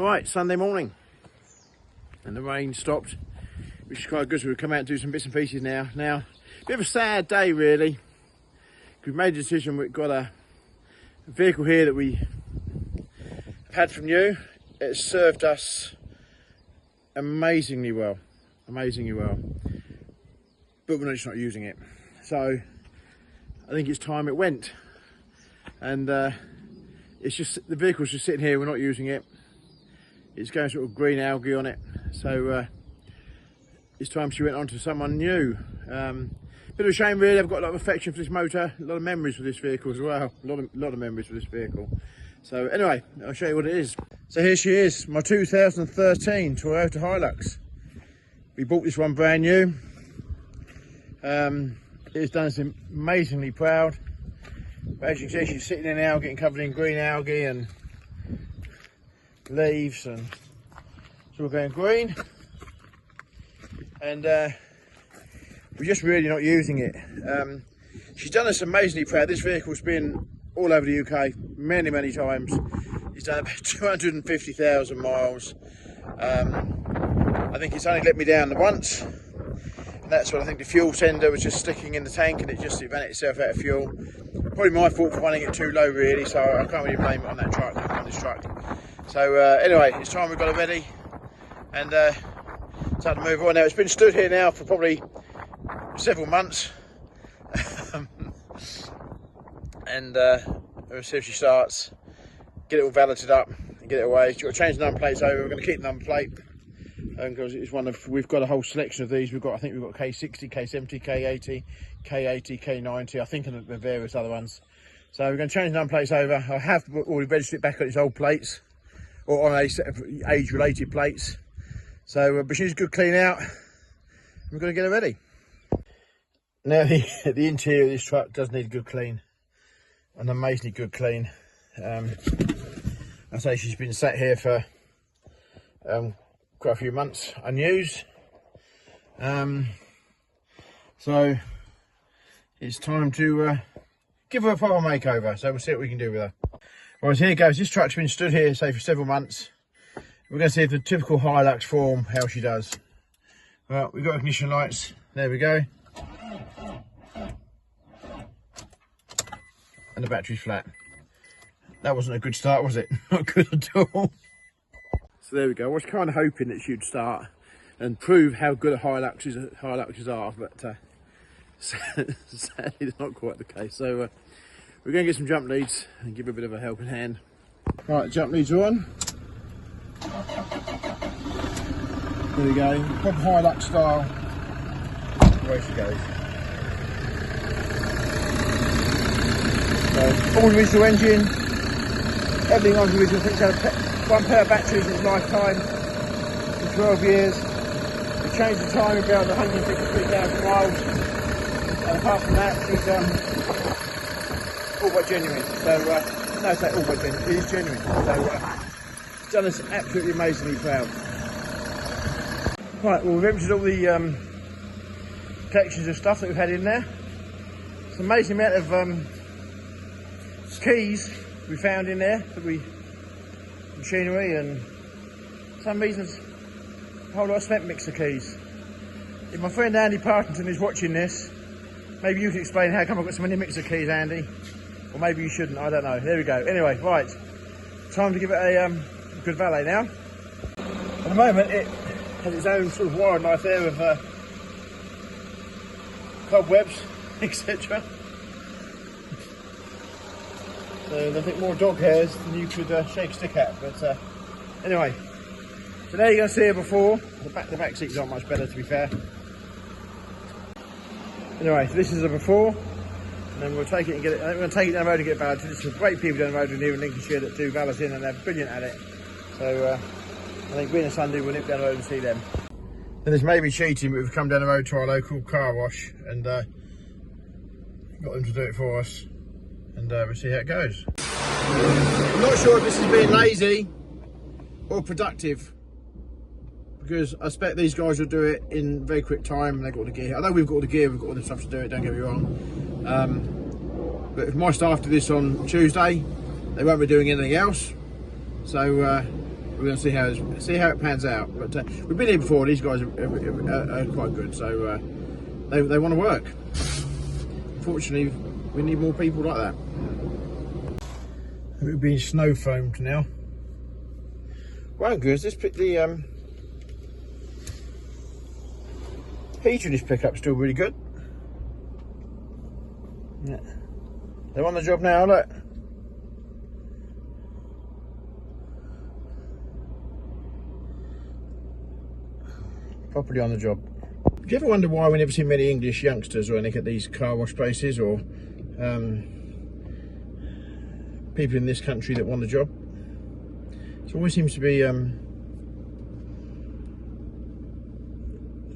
Right, Sunday morning, and the rain stopped, which is quite good, so we've come out and do some bits and pieces now. Now, a bit of a sad day really. We've made a decision. We've got a vehicle here that we have had from new. It's served us amazingly well, but we're just not using it. So I think it's time it went, and it's just, the vehicle's just sitting here, we're not using it. It's going sort of green algae on it, so it's time she went on to someone new. Bit of a shame really. I've got a lot of affection for this motor, a lot of memories for this vehicle as well, a lot of memories for this vehicle. So anyway, I'll show you what it is. So here she is, my 2013 Toyota Hilux. We bought this one brand new. It's done us amazingly proud. But as you can see, she's sitting in algae and covered in green algae and leaves, and it's all going green. And we're just really not using it. She's done us amazingly proud. This vehicle's been all over the UK many times. It's done about 250,000 miles. I think it's only let me down once, and that's when I think the fuel sender was just sticking in the tank and it ran itself out of fuel. Probably my fault for running it too low really, so I can't really blame it on that truck, on this truck. So anyway, it's time we've got it ready, and it's time to move on. Now it's been stood here now for probably several months, and we'll see if she starts. Get it all valeted up and get it away. She's got to change the number plates over. We're going to keep the number plate because it's one of, we've got a whole selection of these. I think we've got K60, K70, K80, K80, K90. I think, and the various other ones. So we're going to change the number plates over. I have already registered it back on its old plates, or on a set of age-related plates. So, but she's good clean out. We're going to get her ready. Now the interior of this truck does need a good clean, an amazingly good clean. I say she's been sat here for quite a few months unused. So it's time to give her a proper makeover. So we'll see what we can do with her. Right, so here goes. This truck's been stood here, say, for several months. We're going to see if the typical Hilux form, how she does. Well, we've got ignition lights. There we go. And the battery's flat. That wasn't a good start, was it? Not good at all. So there we go. I was kind of hoping that she'd start and prove how good a Hiluxes are, but sadly, it's not quite the case. So we're going to get some jump leads and give her a bit of a helping hand. Right, jump leads are on. There we go. Proper Hilux style. Away she goes. So, all original engine. Everything on the original. I think it's had one pair of batteries in its lifetime for 12 years. We changed the time about 153,000 miles. And apart from that, she's all but genuine. So, no, it's not all but genuine. It is genuine. So, it's done us absolutely amazingly proud. Right, well, we've emptied all the collections of stuff that we've had in there. It's an amazing amount of keys we found in there, machinery, and for some reasons a whole lot of cement mixer keys. If my friend Andy Partington is watching this, maybe you can explain how come I've got so many mixer keys, Andy, or maybe you shouldn't, I don't know. There we go. Anyway, right, time to give it a good valet now. At the moment it has its own sort of wildlife there of cobwebs, etc. So I think more dog hairs than you could shake a stick at. But anyway, so there you're going to see her before. The back seats aren't much better, to be fair. Anyway, so this is the before, and then we'll take it and get it. I think we're going to take it down the road and get it valeted. There's some great people down the road here in Lincolnshire that do valeting, and they're brilliant at it. So I think being a Sunday, we'll nip down the road and see them. And this may be cheating, but we've come down the road to our local car wash and got them to do it for us. And we'll see how it goes. I'm not sure if this is being lazy or productive, because I expect these guys will do it in very quick time and they've got all the gear. I know we've got all the gear, we've got all the stuff to do it, don't get me wrong. But if my staff do this on Tuesday, they won't be doing anything else. So We're going to see how it pans out. But we've been here before. These guys are quite good, so they want to work. Unfortunately, we need more people like that. We've been snow foamed now. Well, good. Let's pick the heater in this pickup's still really good. Yeah. They're on the job now, look. Properly on the job. Do you ever wonder why we never see many English youngsters or anything at these car wash places, or people in this country that want a job? It always seems to be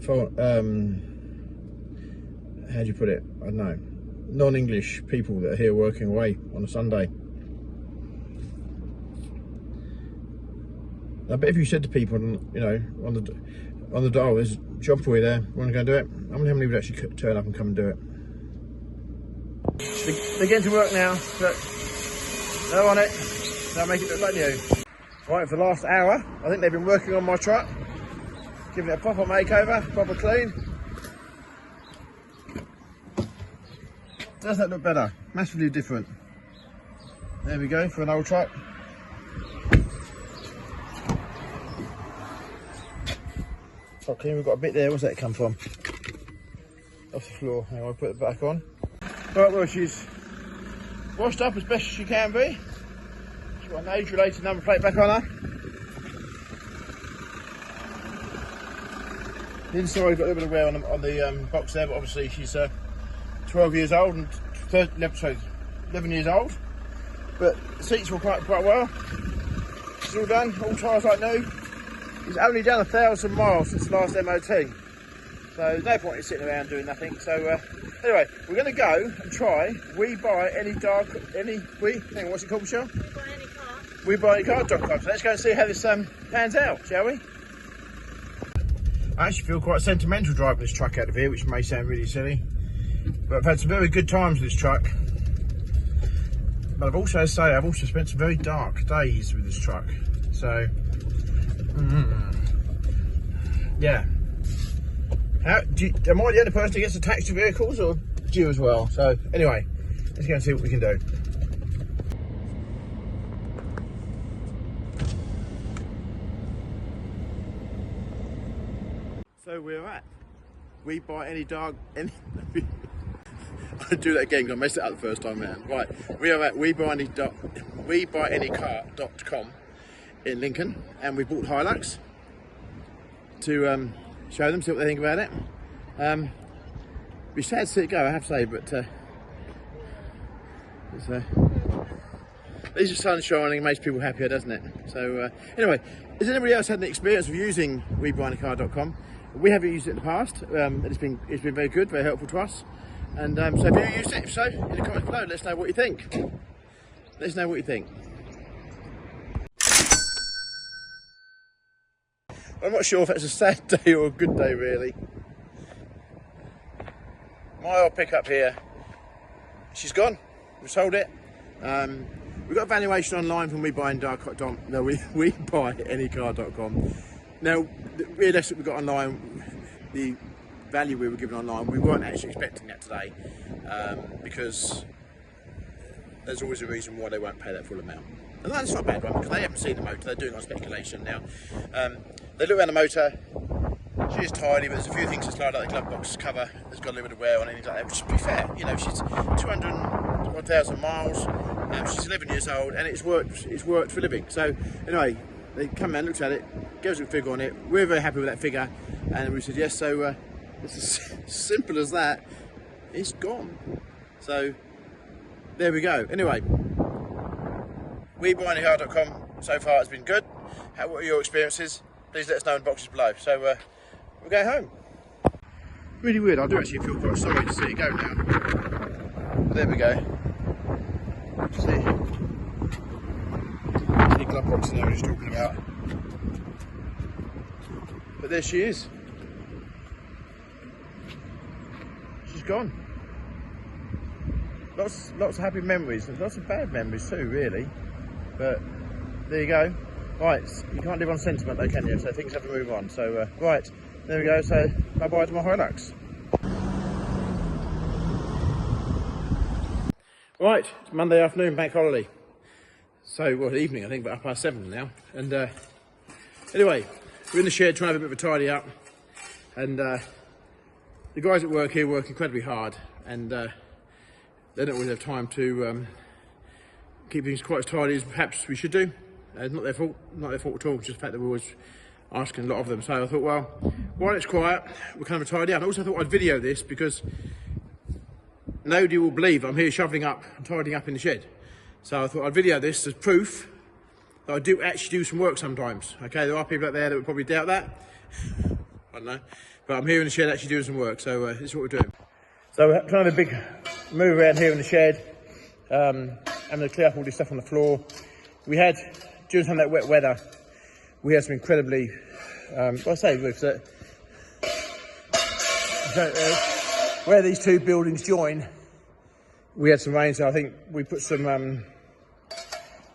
for how do you put it? I don't know. Non-English people that are here working away on a Sunday. I bet if you said to people, you know, on the dial, there's a job for you there, want to go and do it? I wonder how many would actually turn up and come and do it. They're getting to work now. Look, they're on it. They'll make it look like new. Right, for the last hour, I think they've been working on my truck, giving it a proper makeover, proper clean. Does that look better? Massively different. There we go, for an old truck. Top clean, we've got a bit there. Where's that come from? Off the floor. Hang on, I'll put it back on. Right, well, she's washed up as best as she can be. She's got an age-related number plate back on her. The inside got a little bit of wear on the box there, but obviously she's 12 years old and 11 years old. But the seats were quite well. It's all done, all tyres like new. It's only done 1,000 miles since the last MOT. So there's no point in sitting around doing nothing. So anyway, we're going to go and try what's it called, Michelle? WeBuyAnyCar.com. So let's go and see how this pans out, shall we? I actually feel quite sentimental driving this truck out of here, which may sound really silly. But I've had some very good times with this truck. But I've also spent some very dark days with this truck. So, yeah. Am I the only person who gets attached to vehicles, or do you as well? So, anyway, let's go and see what we can do. So we're at We Buy Any Dog. I'll do that again because I messed it up the first time around. Right, we are at WeBuyAnyCar.com in Lincoln, and we bought Hilux to show them, see what they think about it. Be sad to see it go, I have to say, but at least the sun's shining, makes people happier, doesn't it? So anyway, has anybody else had an experience of using WeBuyAnyCar.com? We have used it in the past. It's been very good, very helpful to us. And so if you used it, if so, in the comments below, let us know what you think. Let us know what you think. I'm not sure if it's a sad day or a good day, really. My old pickup here, she's gone. We sold it. We've got a valuation online from WeBuyAnyCar.com. No, WeBuyAnyCar.com. Now, the real estate we got online, the value we were given online, we weren't actually expecting that today, because there's always a reason why they won't pay that full amount. And that's not a bad one, because they haven't seen the motor, they're doing it on speculation now. They look around the motor, she is tidy, but there's a few things that's like the glove box cover has got a little bit of wear on it, like that, which, to be fair, you know, she's 201,000 miles, she's 11 years old, and it's worked for a living. So anyway, they come around, looked at it, gave us a figure on it. We're very happy with that figure, and we said yes. So it's as simple as that. It's gone. So there we go. Anyway, WeBuyAnyCar.com so far has been good. What are your experiences? Please let us know in the boxes below. So we'll go home. Really weird. I do actually feel quite sorry to see it go now. But there we go. See. The glove box in there I was talking about. But there she is. She's gone. Lots of happy memories, and lots of bad memories too, really. But there you go. Right, you can't live on sentiment though, can you? So things have to move on. So, right, there we go. So, bye-bye to my Hilux. Right, it's Monday afternoon, bank holiday. So, well, evening, I think, but 7:30 now. And anyway, we're in the shed trying to have a bit of a tidy up. And the guys at work here work incredibly hard. And they don't always have time to keep things quite as tidy as perhaps we should do. It's not their fault at all, just the fact that we're always asking a lot of them. So I thought, well, while it's quiet, we're kind of tidy up. I also thought I'd video this because nobody will believe I'm here shoveling up and tidying up in the shed. So I thought I'd video this as proof that I do actually do some work sometimes. Okay, there are people out there that would probably doubt that. I don't know. But I'm here in the shed actually doing some work, so this is what we're doing. So we're trying to have a big move around here in the shed. I'm going to clear up all this stuff on the floor. We had, during some of that wet weather, we had some incredibly, where these two buildings join, we had some rain, so I think we put some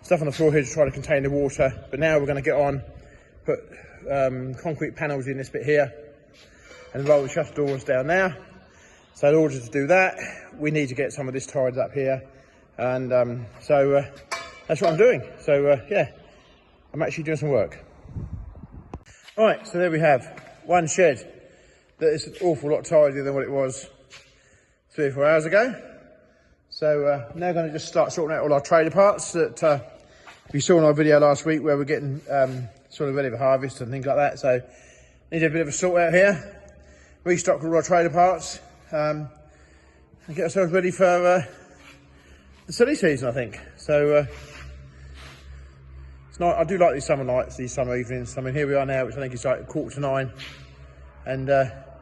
stuff on the floor here to try to contain the water. But now we're going to get on, put concrete panels in this bit here, and roll the shutter doors down there. So in order to do that, we need to get some of this tied up here. And so that's what I'm doing. So yeah, I'm actually doing some work. Right, so there we have one shed that is an awful lot tidier than what it was 3 or 4 hours ago. So now going to just start sorting out all our trailer parts that we saw in our video last week where we're getting sort of ready for harvest and things like that. So need a bit of a sort out here, restock all our trailer parts, and get ourselves ready for the silly season, I think. So it's not, I do like these summer nights, these summer evenings. I mean, here we are now, which I think is like 9:15, and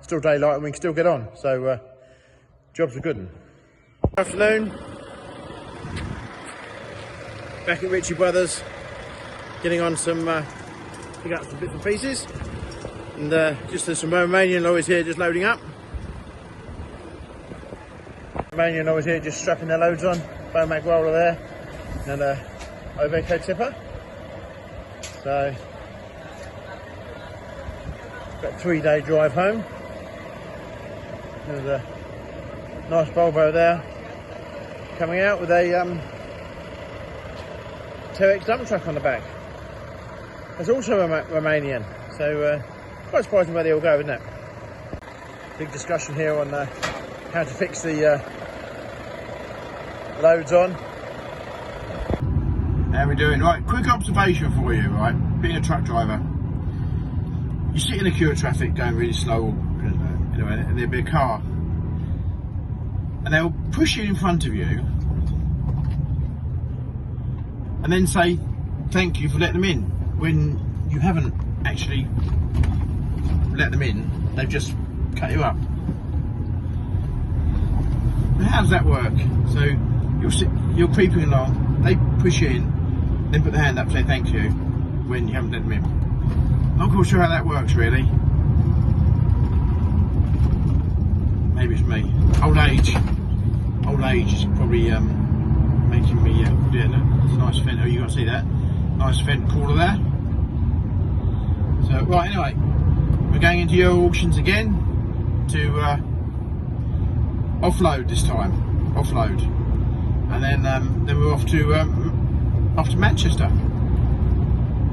still daylight and we can still get on. So jobs are good. Good afternoon. Back at Ritchie Brothers, getting on some, picking up some bits and pieces. And just there's some Romanian lorries here just loading up. Romanian lorries here just strapping their loads on. Bomag roller there, and Iveco tipper. So, got a 3-day drive home. There's a nice Volvo there, coming out with a Terex dump truck on the back. There's also a Romanian, so quite surprising where they all go, isn't it? Big discussion here on how to fix the loads on. How are we doing? Right, quick observation for you, right? Being a truck driver, you sit in a queue of traffic going really slow, you know, and there'll be a car, and they'll push you in front of you, and then say thank you for letting them in, when you haven't actually let them in, they've just cut you up. How does that work? So you're creeping along, they push you in, then put the hand up, say thank you, when you haven't let them in. Not quite sure how that works really. Maybe it's me. Old age is probably making me, yeah, look, it's a nice fence. Oh, you got to see that? Nice fence corner there. So, right, anyway, we're going into your auctions again to offload this time. Offload. And then we're off to Manchester.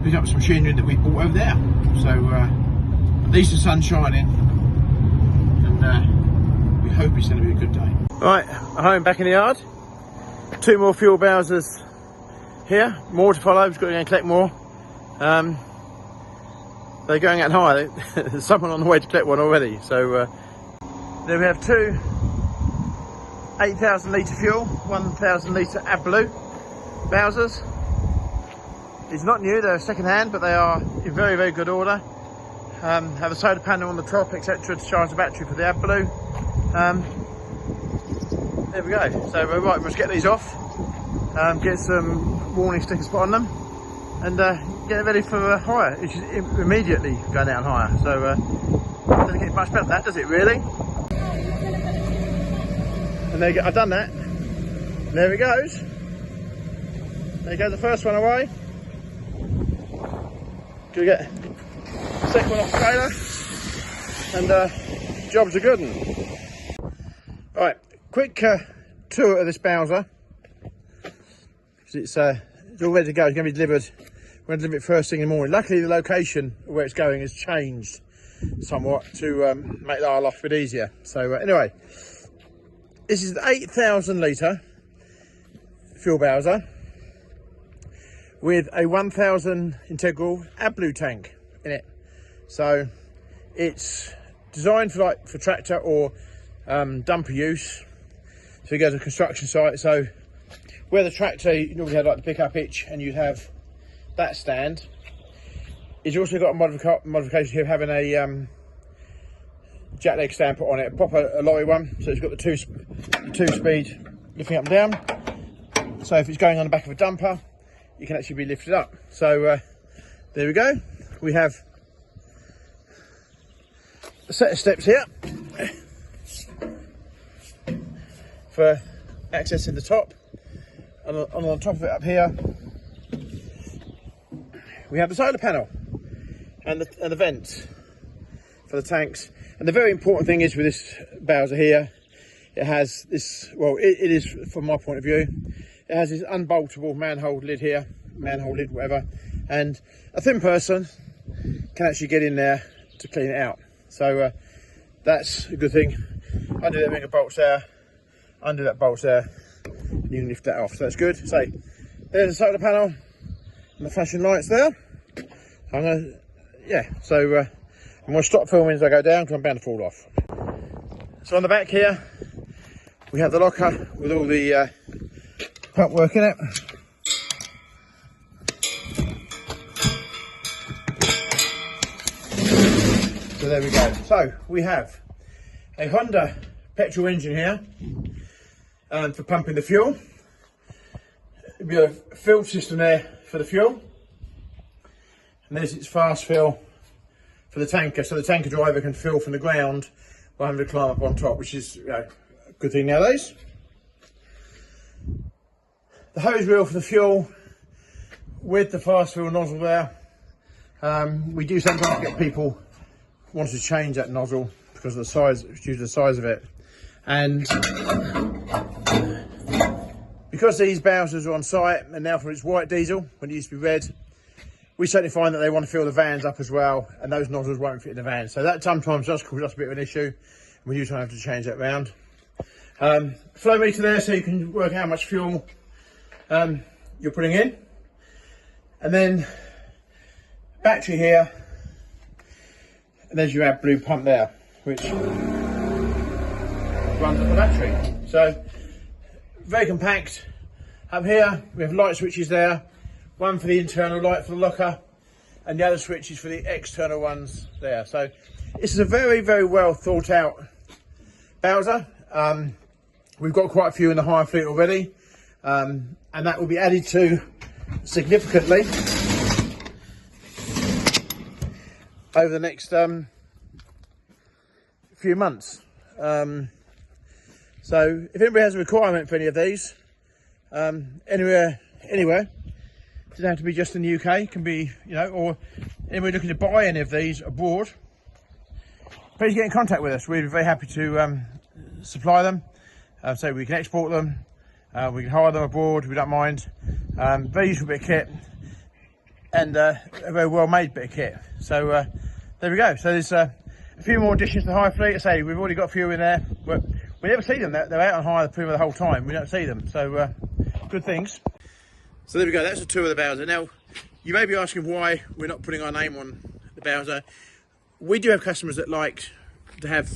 Pick up some machinery that we bought over there. So at least the sun's shining, and we hope it's going to be a good day. Right, home back in the yard. 2 more fuel Bowsers here. More to follow. We've got to go and collect more. They're going out higher. There's someone on the way to collect one already. So there we have 2 8,000 litre fuel, 1,000 litre AdBlue Bowsers. It's not new, they're second hand, but they are in very, very good order. Have a solar panel on the top, etc., to charge the battery for the AdBlue. There we go. So we're right, let's get these off, get some warning stickers put on them, and get it ready for hire, which is immediately going out higher. So doesn't get much better than that, does it really? And there you go, I've done that. There it goes. There goes the first one away. Gonna get the second one off the trailer, and jobs are good. All right, quick tour of this Bowser. It's all ready to go. It's going to be delivered. We're going to deliver it first thing in the morning. Luckily, the location where it's going has changed somewhat to make our life a bit easier. So anyway, this is an 8,000 litre fuel Bowser with a 1,000 integral AdBlue tank in it. So it's designed for tractor or dumper use. So you go to a construction site. So where the tractor you normally have like the pickup hitch, and you'd have that stand, is you also got a modification here of having a jack leg stand put on it, a proper lorry one. So it's got the two speed lifting up and down. So if it's going on the back of a dumper, you can actually be lifted up. So there we go. We have a set of steps here for accessing the top, and on top of it up here we have the solar panel and the vents for the tanks. And the very important thing is with this Bowser here, it has this, well, it is from my point of view, it has this unboltable manhole lid here, whatever, and a thin person can actually get in there to clean it out. So that's a good thing. Undo that ring of bolts there, undo that bolts there, and you can lift that off. So that's good. So there's the solar panel and the flashing lights there. I'm going to stop filming as I go down because I'm bound to fall off. So on the back here, we have the locker with all the pump work in it. So there we go. So we have a Honda petrol engine here for pumping the fuel. There'll be a fill system there for the fuel. And there's its fast fill for the tanker, so the tanker driver can fill from the ground by having to climb up on top, which is a good thing nowadays. The hose reel for the fuel with the fast fill nozzle there. We do sometimes get people wanting to change that nozzle because of the size, due to the size of it. And because these Bowsers are on site, and now for its white diesel, when it used to be red, we certainly find that they want to fill the vans up as well, and those nozzles won't fit in the van. So that sometimes does cause us a bit of an issue. We do have to change that round. Flow meter there, so you can work out how much fuel you're putting in. And then battery here, and there's your AdBlue pump there, which runs on the battery. So very compact. Up here we have light switches there, one for the internal light for the locker, and the other switch is for the external ones there. So this is a very, very well thought out Bowser. We've got quite a few in the hire fleet already, and that will be added to significantly over the next few months. So if anybody has a requirement for any of these, anywhere, doesn't have to be just in the UK, it can be, or anybody looking to buy any of these abroad, please get in contact with us. We'd be very happy to supply them, so we can export them, we can hire them abroad, we don't mind. Very useful bit of kit, and a very well made bit of kit. So there we go. So there's a few more additions to the hire fleet. I say we've already got a few in there, but we never see them. They're out on hire pretty much the whole time. We don't see them, so good things. So there we go, that's a tour of the Bowser. Now, you may be asking why we're not putting our name on the Bowser. We do have customers that like to have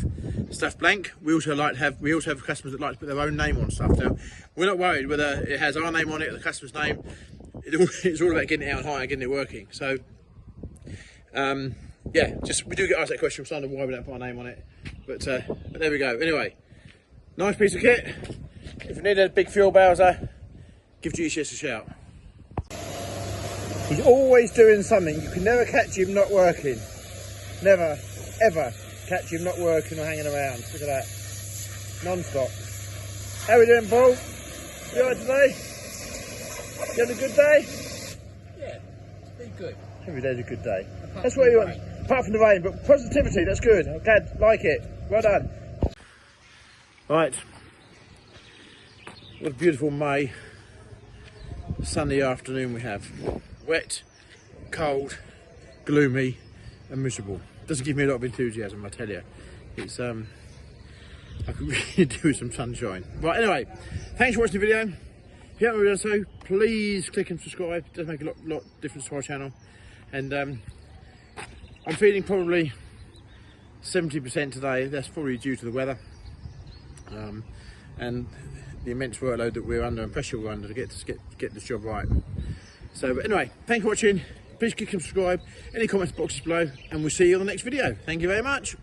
stuff blank. We also have customers that like to put their own name on stuff. Now, we're not worried whether it has our name on it or the customer's name. It's all about getting it out high, getting it working. So, yeah, we do get asked that question from why we don't put our name on it. But there we go. Anyway, nice piece of kit. If you need a big fuel Bowser, give GCS a shout. He's always doing something. You can never catch him not working. Never, ever catch him not working or hanging around. Look at that. Non-stop. How are we doing, Paul? You alright today? You having a good day? Yeah, it's been good. Every day's a good day. That's what you want. Apart from the rain, but positivity, that's good. I'm glad, like it. Well done. Right. What a beautiful May sunny afternoon we have. Wet, cold, gloomy and miserable. Doesn't give me a lot of enthusiasm, I tell you. It's I could really do with some sunshine. Right, anyway, thanks for watching the video. If you haven't already done so, please click and subscribe. It does make a lot difference to our channel. And I'm feeling probably 70% today. That's probably due to the weather and the immense workload that we're under and pressure we're under to get this job right. So, but anyway, thanks for watching. Please click and subscribe. Any comments boxes below, and we'll see you on the next video. Thank you very much.